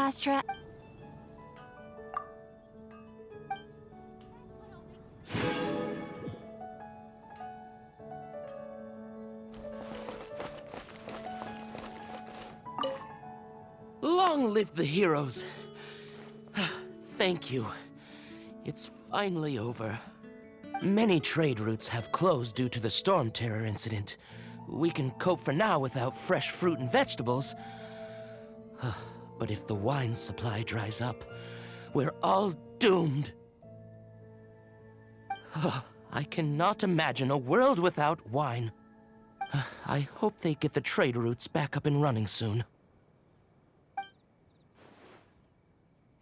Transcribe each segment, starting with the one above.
last try. Long live the heroes. Thank you. It's finally over. Many trade routes have closed due to the storm terror incident. We can cope for now without fresh fruit and vegetables. But if the wine supply dries up, we're all doomed. I cannot imagine a world without wine. I hope they get the trade routes back up and running soon.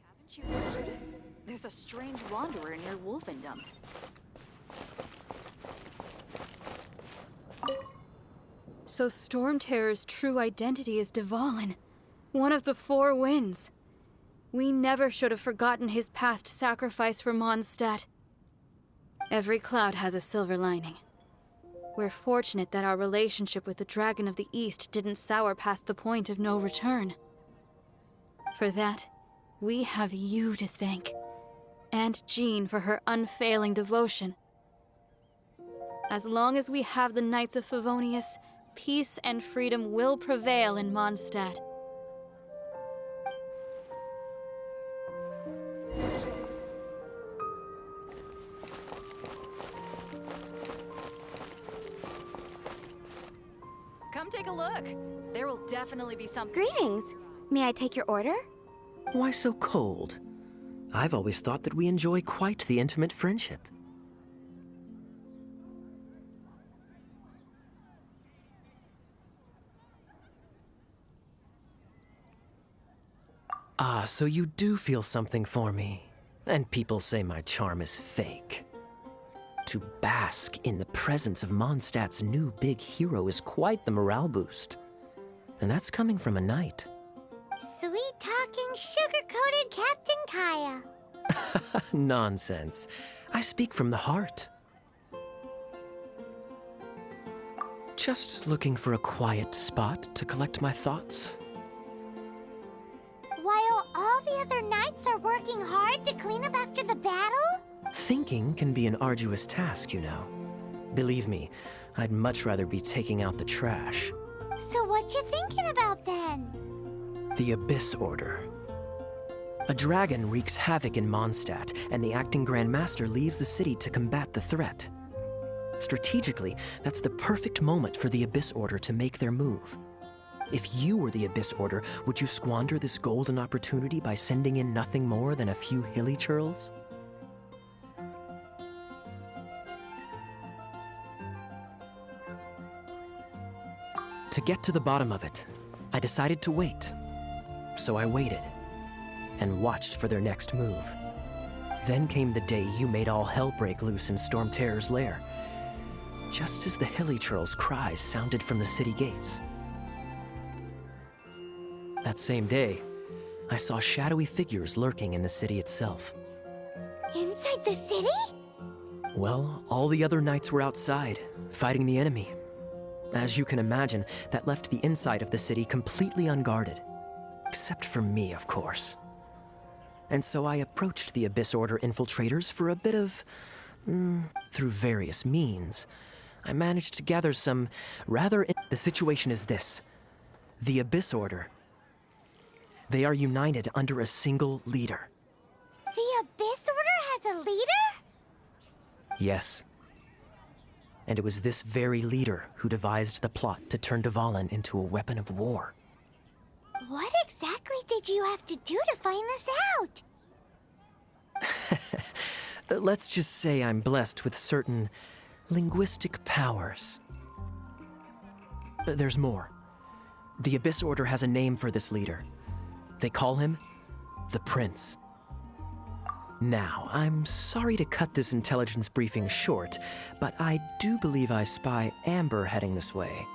Haven't you heard? There's a strange wanderer near Wolfendom. So Storm Terror's true identity is Dvalin, one of the Four Winds. We never should have forgotten his past sacrifice for Mondstadt. Every cloud has a silver lining. We're fortunate that our relationship with the Dragon of the East didn't sour past the point of no return. For that, we have you to thank, and Jean for her unfailing devotion. As long as we have the Knights of Favonius, peace and freedom will prevail in Mondstadt. Come take a look. There will definitely be some. Greetings. May I take your order? Why so cold? I've always thought that we enjoy quite the intimate friendship. Ah, so you do feel something for me. And people say my charm is fake. To bask in the presence of Mondstadt's new big hero is quite the morale boost. And that's coming from a knight. Sweet-talking, sugar-coated Captain Kaya. Nonsense. I speak from the heart. Just looking for a quiet spot to collect my thoughts. While all the other knights are working hard to clean up after the battle? Thinking can be an arduous task, you know. Believe me, I'd much rather be taking out the trash. So what you thinking about then? The Abyss Order. A dragon wreaks havoc in Mondstadt, and the acting Grand Master leaves the city to combat the threat. Strategically, that's the perfect moment for the Abyss Order to make their move. If you were the Abyss Order, would you squander this golden opportunity by sending in nothing more than a few hilly churls? To get to the bottom of it, I decided to wait. So I waited, and watched for their next move. Then came the day you made all hell break loose in Storm Terror's lair, just as the hilly churl's cries sounded from the city gates. That same day, I saw shadowy figures lurking in the city itself. Inside the city? Well, all the other knights were outside, fighting the enemy. As you can imagine, that left the inside of the city completely unguarded. Except for me, of course. And so I approached the Abyss Order infiltrators for a bit of... through various means. I managed to gather some rather... The situation is this. The Abyss Order. They are united under a single leader. The Abyss Order has a leader? Yes. And it was this very leader who devised the plot to turn Dvalin into a weapon of war. What exactly did you have to do to find this out? Let's just say I'm blessed with certain linguistic powers. There's more. The Abyss Order has a name for this leader. They call him the Prince. Now, I'm sorry to cut this intelligence briefing short, but I do believe I spy Amber heading this way.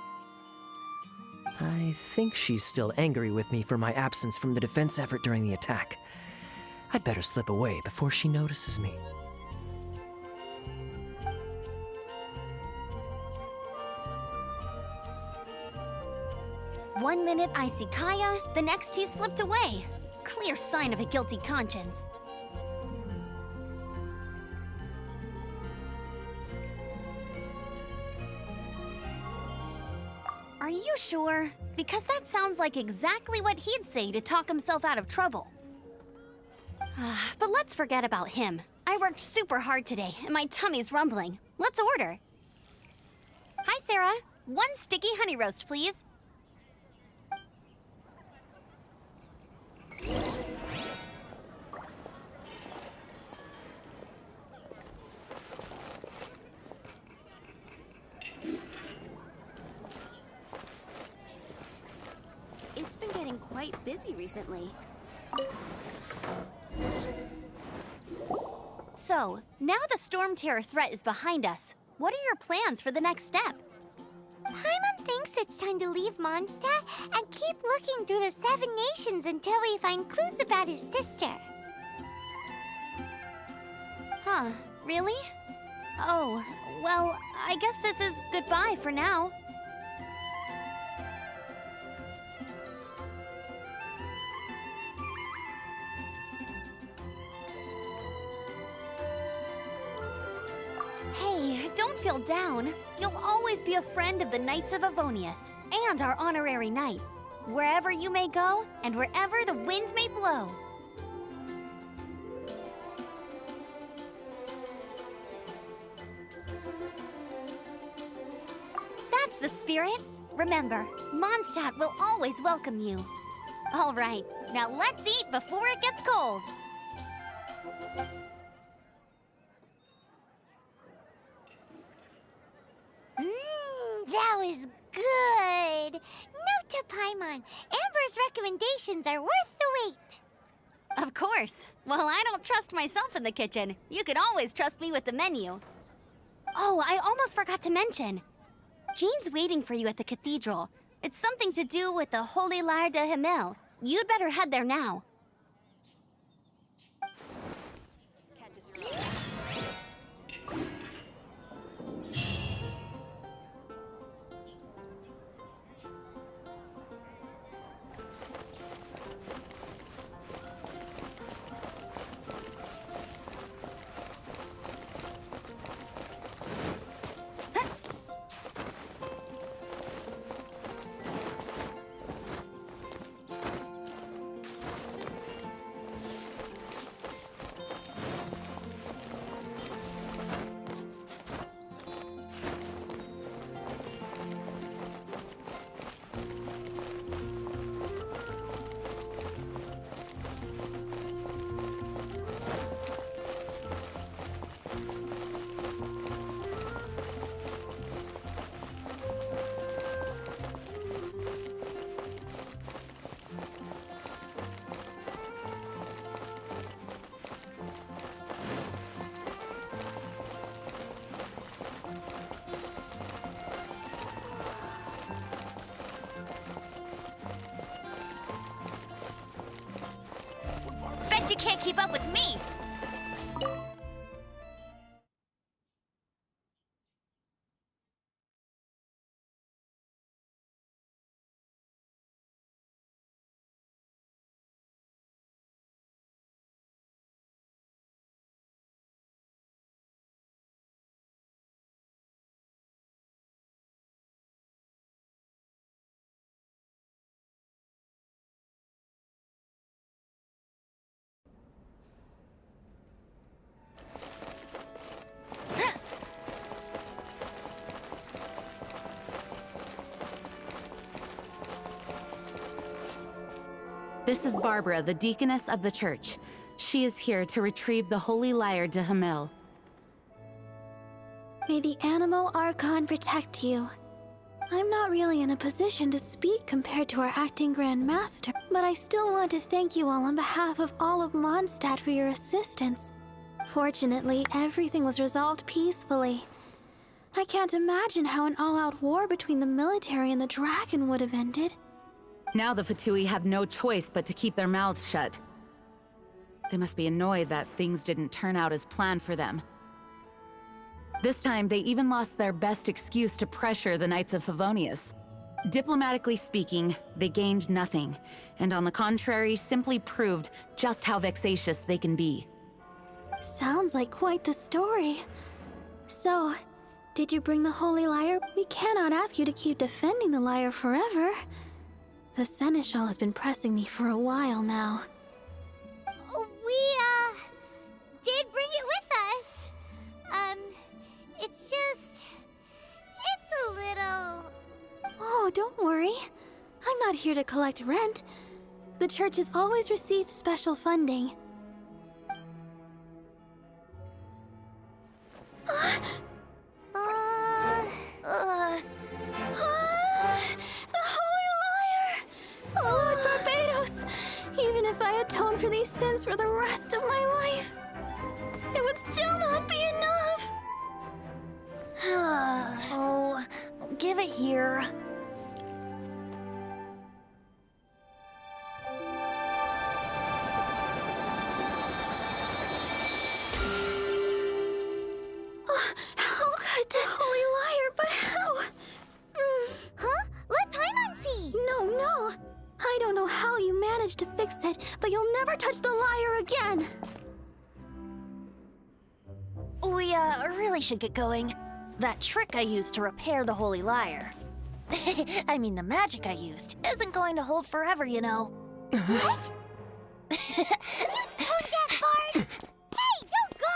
I think she's still angry with me for my absence from the defense effort during the attack. I'd better slip away before she notices me. One minute I see Kaya, the next he slipped away. Clear sign of a guilty conscience. Are you sure? Because that sounds like exactly what he'd say to talk himself out of trouble. But let's forget about him. I worked super hard today, and my tummy's rumbling. Let's order. Hi, Sarah. 1 sticky honey roast, please. It's been getting quite busy recently. So, now the Storm Terror threat is behind us. What are your plans for the next step? Paimon thinks it's time to leave Mondstadt and keep looking through the 7 nations until we find clues about his sister. Huh, really? Oh, well, I guess this is goodbye for now. Hey, don't feel down. You'll always be a friend of the Knights of Avonius, and our honorary knight. Wherever you may go, and wherever the wind may blow. That's the spirit. Remember, Mondstadt will always welcome you. All right, now let's eat before it gets cold. That was good. Note to Paimon, Amber's recommendations are worth the wait. Of course. Well, I don't trust myself in the kitchen. You can always trust me with the menu. Oh, I almost forgot to mention. Jean's waiting for you at the cathedral. It's something to do with the Holy Lyre de Himmel. You'd better head there now. Catches your eye. Bet you can't keep up with me! This is Barbara, the deaconess of the church. She is here to retrieve the Holy Lyre de Himmel. May the Animal Archon protect you. I'm not really in a position to speak compared to our acting Grand Master, but I still want to thank you all on behalf of all of Mondstadt for your assistance. Fortunately, everything was resolved peacefully. I can't imagine how an all-out war between the military and the dragon would have ended. Now the Fatui have no choice but to keep their mouths shut. They must be annoyed that things didn't turn out as planned for them. This time, they even lost their best excuse to pressure the Knights of Favonius. Diplomatically speaking, they gained nothing, and on the contrary, simply proved just how vexatious they can be. Sounds like quite the story. So, did you bring the Holy Lyre? We cannot ask you to keep defending the lyre forever. The Seneschal has been pressing me for a while now. We, did bring it with us. It's just... it's a little... Oh, don't worry. I'm not here to collect rent. The church has always received special funding. The Holy Lyre! Lord Barbados! Even if I atone for these sins for the rest of my life, it would still not be enough! Oh, give it here. How could this Holy Lyre, but how? Huh? Let Paimon see! No. I don't know how you managed to fix it, but you'll never touch the lyre again! We, really should get going. That trick I used to repair the Holy Lyre. I mean, the magic I used isn't going to hold forever, you know. What? You tone-deaf bard! Hey, don't go!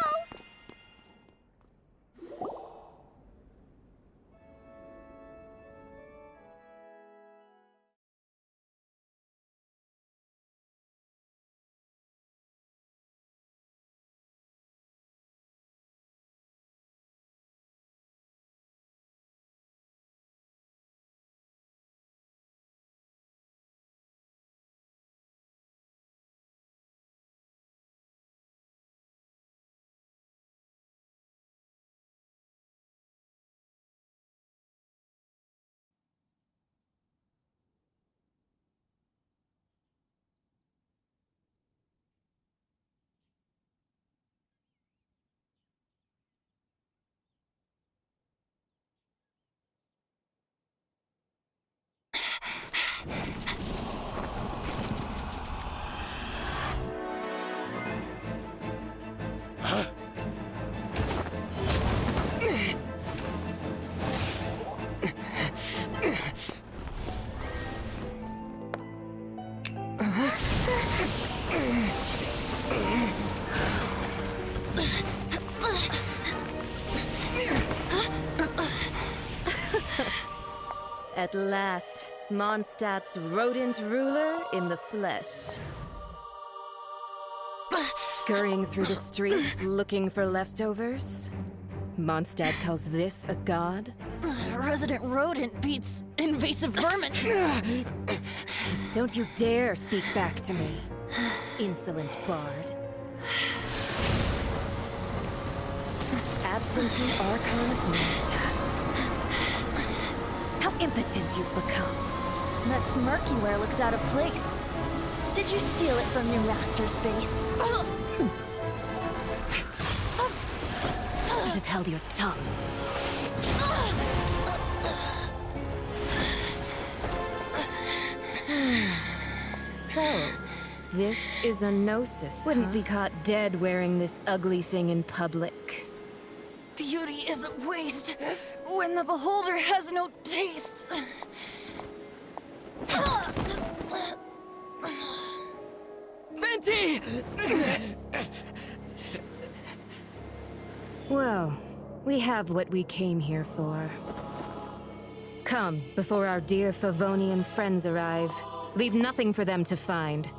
At last, Mondstadt's rodent ruler in the flesh. Scurrying through the streets looking for leftovers? Mondstadt calls this a god? Resident rodent beats invasive vermin. Don't you dare speak back to me, insolent bard. Absentee Archon of Mondstadt. How impotent you've become. That smirk you wear looks out of place. Did you steal it from your master's face? Should have held your tongue. So, this is a gnosis. Wouldn't be caught dead wearing this ugly thing in public. Beauty is a waste when the beholder has no taste. Venti! Well, we have what we came here for. Come, before our dear Favonian friends arrive. Leave nothing for them to find.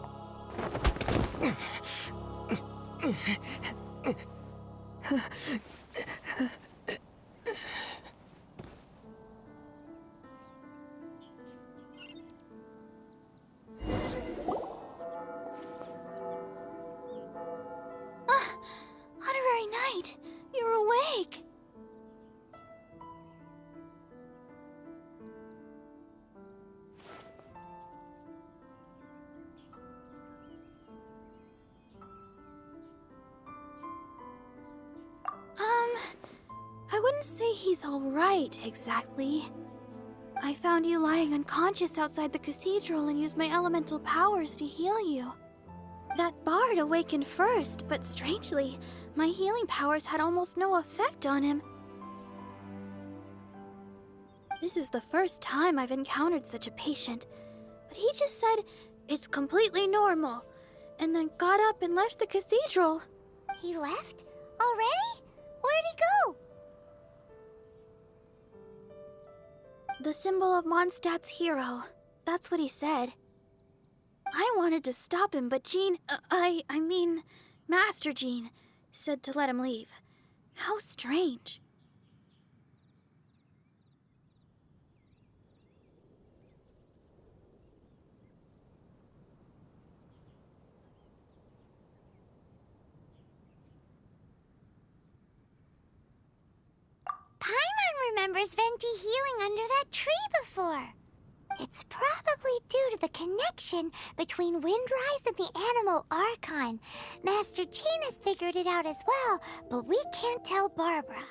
Honorary Knight, you're awake. I wouldn't say he's all right, exactly. I found you lying unconscious outside the cathedral and used my elemental powers to heal you. That bard awakened first, but strangely, my healing powers had almost no effect on him. This is the first time I've encountered such a patient, but he just said it's completely normal, and then got up and left the cathedral. He left? Already? Where'd he go? The symbol of Mondstadt's hero. That's what he said. I wanted to stop him, but Jean, I mean, Master Jean, said to let him leave. How strange. Paimon remembers Venti healing under that tree before. It's probably due to the connection between Windrise and the Animal Archon. Master Jean has figured it out as well, but we can't tell Barbara.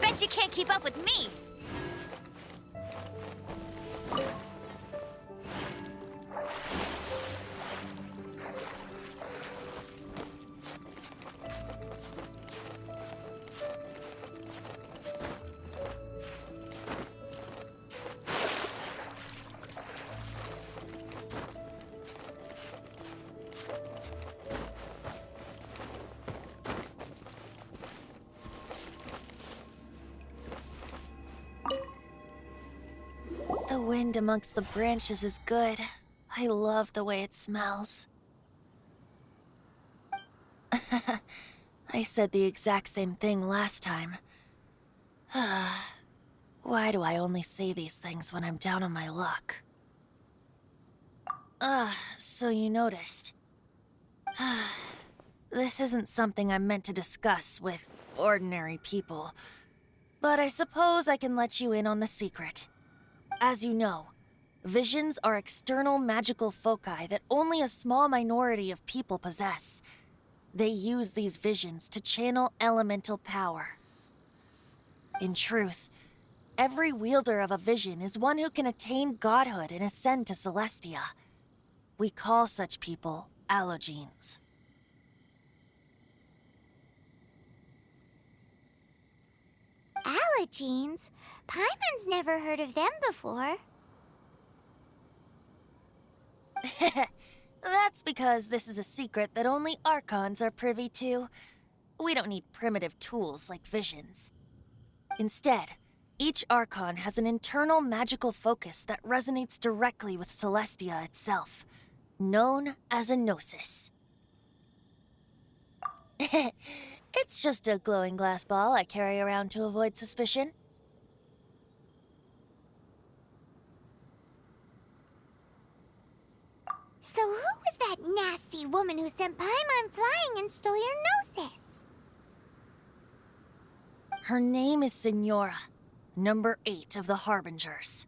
Bet you can't keep up with me! The wind amongst the branches is good. I love the way it smells. I said the exact same thing last time. Why do I only say these things when I'm down on my luck? So you noticed. This isn't something I'm meant to discuss with ordinary people, but I suppose I can let you in on the secret. As you know, visions are external magical foci that only a small minority of people possess. They use these visions to channel elemental power. In truth, every wielder of a vision is one who can attain godhood and ascend to Celestia. We call such people allogenes. Allogenes? Paimon's never heard of them before. That's because this is a secret that only Archons are privy to. We don't need primitive tools like visions. Instead, Each Archon has an internal magical focus that resonates directly with Celestia itself, known as a Gnosis. It's just a glowing glass ball I carry around to avoid suspicion. So who was that nasty woman who sent Paimon flying and stole your Gnosis? Her name is Signora, number 8 of the Harbingers.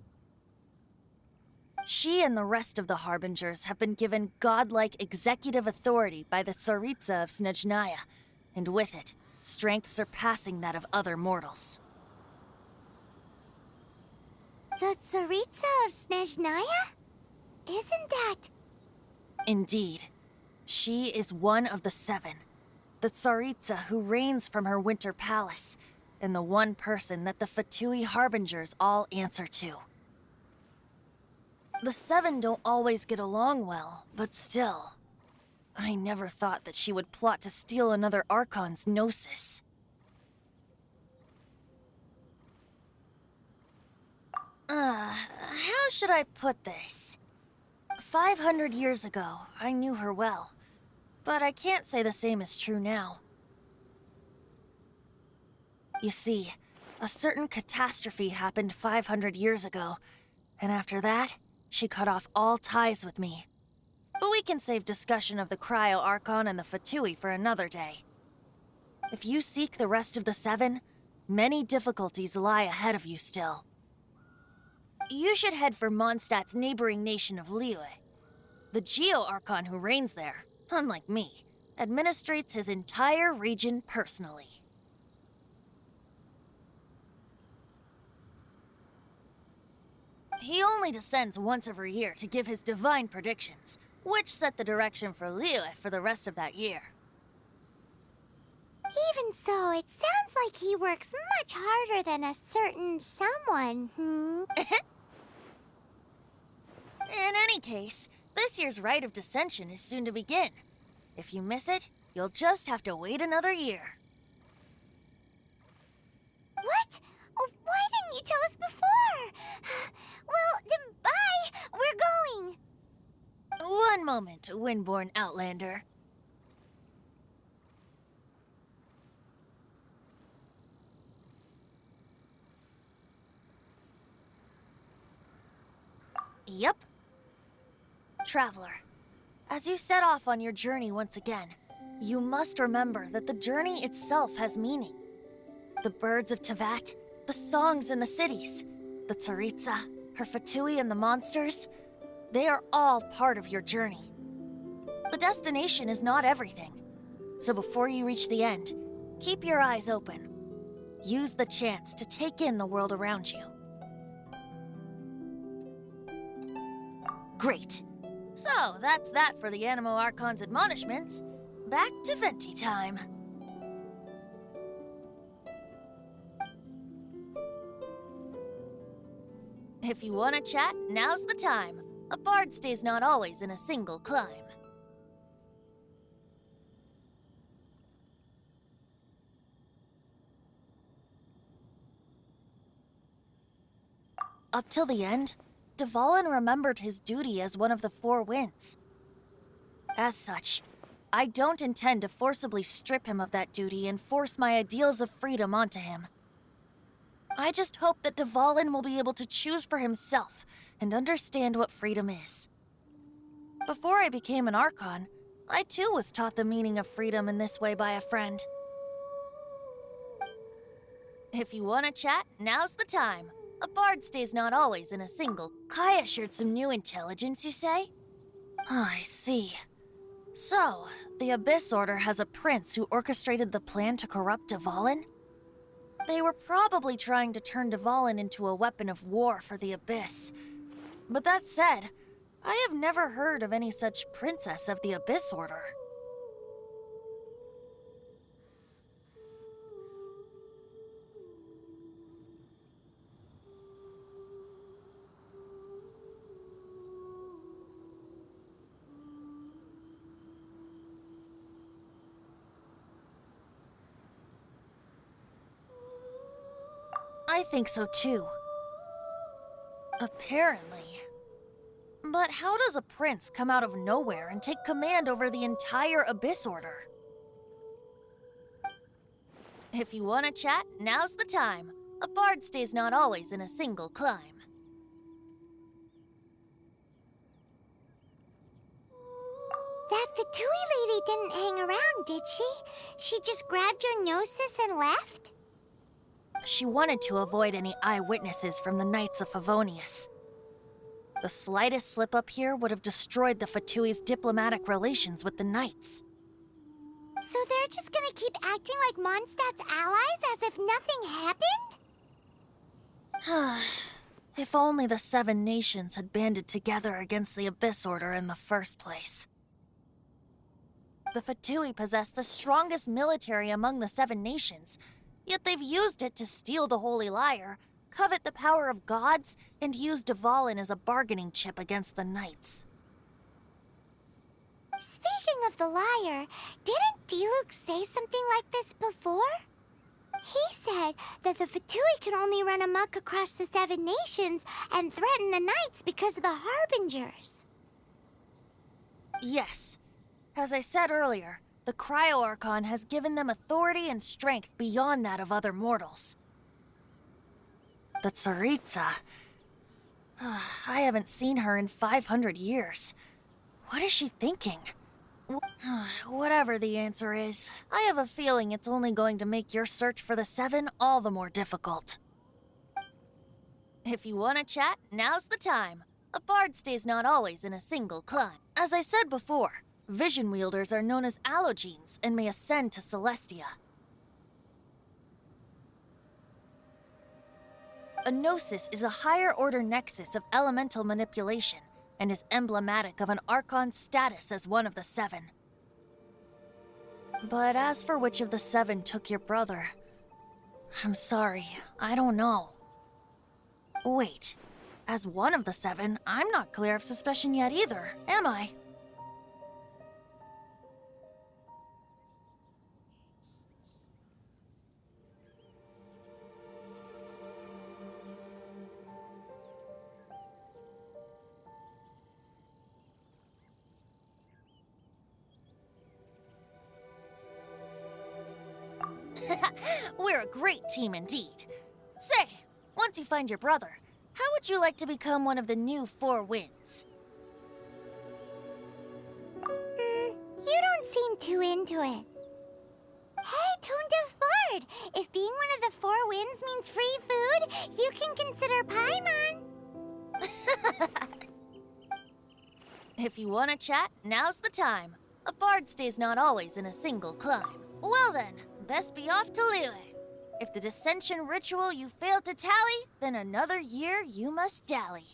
She and the rest of the Harbingers have been given godlike executive authority by the Tsaritsa of Snezhnaya, and with it, strength surpassing that of other mortals. The Tsaritsa of Snezhnaya? Isn't that... Indeed. She is one of the 7, the Tsaritsa who reigns from her winter palace, and the one person that the Fatui Harbingers all answer to. The 7 don't always get along well, but still. I never thought that she would plot to steal another Archon's Gnosis. How should I put this? 500 years ago, I knew her well, but I can't say the same is true now. You see, a certain catastrophe happened 500 years ago, and after that, she cut off all ties with me. But we can save discussion of the Cryo Archon and the Fatui for another day. If you seek the rest of the 7, many difficulties lie ahead of you still. You should head for Mondstadt's neighboring nation of Liyue. The Geo Archon who reigns there, unlike me, administrates his entire region personally. He only descends once every year to give his divine predictions, which set the direction for Liyue for the rest of that year. Even so, it sounds like he works much harder than a certain someone, In any case, this year's Rite of Descension is soon to begin. If you miss it, you'll just have to wait another year. What? Oh, why didn't you tell us before? Well, then bye! We're going! One moment, Windborn Outlander. Yep. Traveler, as you set off on your journey once again, you must remember that the journey itself has meaning. The birds of Tevat, the songs in the cities, the Tsaritsa, her Fatui and the monsters, they are all part of your journey. The destination is not everything, so before you reach the end, keep your eyes open. Use the chance to take in the world around you. Great. So, that's that for the Animo Archon's admonishments. Back to Venti time. If you want to chat, now's the time. A bard stays not always in a single climb. Up till the end, Dvalin remembered his duty as one of the 4 winds. As such, I don't intend to forcibly strip him of that duty and force my ideals of freedom onto him. I just hope that Dvalin will be able to choose for himself and understand what freedom is. Before I became an Archon, I too was taught the meaning of freedom in this way by a friend. If you want to chat, now's the time. A bard stays not always in a single. Kaya shared some new intelligence, you say? Oh, I see. So, the Abyss Order has a prince who orchestrated the plan to corrupt Dvalin? They were probably trying to turn Dvalin into a weapon of war for the Abyss. But that said, I have never heard of any such princess of the Abyss Order. I I think so too. Apparently. But how does a prince come out of nowhere and take command over the entire Abyss Order? If you want to chat, now's the time. A bard stays not always in a single climb. That Fatui lady didn't hang around, did she? She just grabbed your gnosis and left? She wanted to avoid any eyewitnesses from the Knights of Favonius. The slightest slip-up here would have destroyed the Fatui's diplomatic relations with the Knights. So they're just gonna keep acting like Mondstadt's allies as if nothing happened? If only the 7 nations had banded together against the Abyss Order in the first place. The Fatui possess the strongest military among the 7 nations, yet they've used it to steal the Holy Lyre, covet the power of gods, and use Dvalin as a bargaining chip against the Knights. Speaking of the lyre, didn't Diluc say something like this before? He said that the Fatui can only run amok across the 7 nations and threaten the Knights because of the Harbingers. Yes. As I said earlier, the Cryo-Archon has given them authority and strength beyond that of other mortals. The Tsaritsa... I haven't seen her in 500 years. What is she thinking? Whatever the answer is, I have a feeling it's only going to make your search for the 7 all the more difficult. If you want to chat, now's the time. A bard stays not always in a single climb. As I said before, vision wielders are known as allogenes and may ascend to Celestia. A gnosis is a higher-order nexus of elemental manipulation and is emblematic of an Archon's status as one of the 7. But as for which of the 7 took your brother, I'm sorry, I don't know. Wait, as one of the 7, I'm not clear of suspicion yet either, am I? We're a great team indeed. Say, once you find your brother, how would you like to become one of the new 4 Winds? You don't seem too into it. Hey, Tone Deaf Bard! If being one of the 4 Winds means free food, you can consider Paimon. If you want to chat, now's the time. A bard stays not always in a single climb. Well then, best be off to Liyue. If the dissension ritual you failed to tally, then another year you must dally.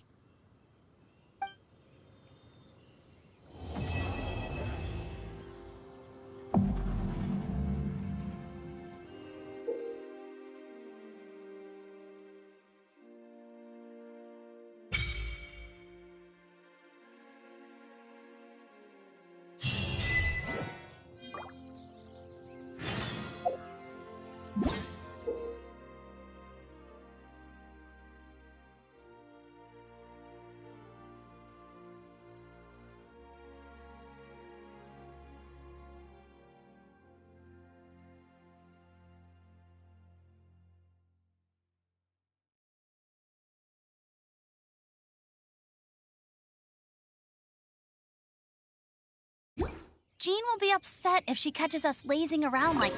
Jean will be upset if she catches us lazing around like...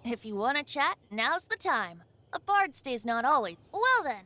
If you want to chat, now's the time. A bard stays not always. Well then.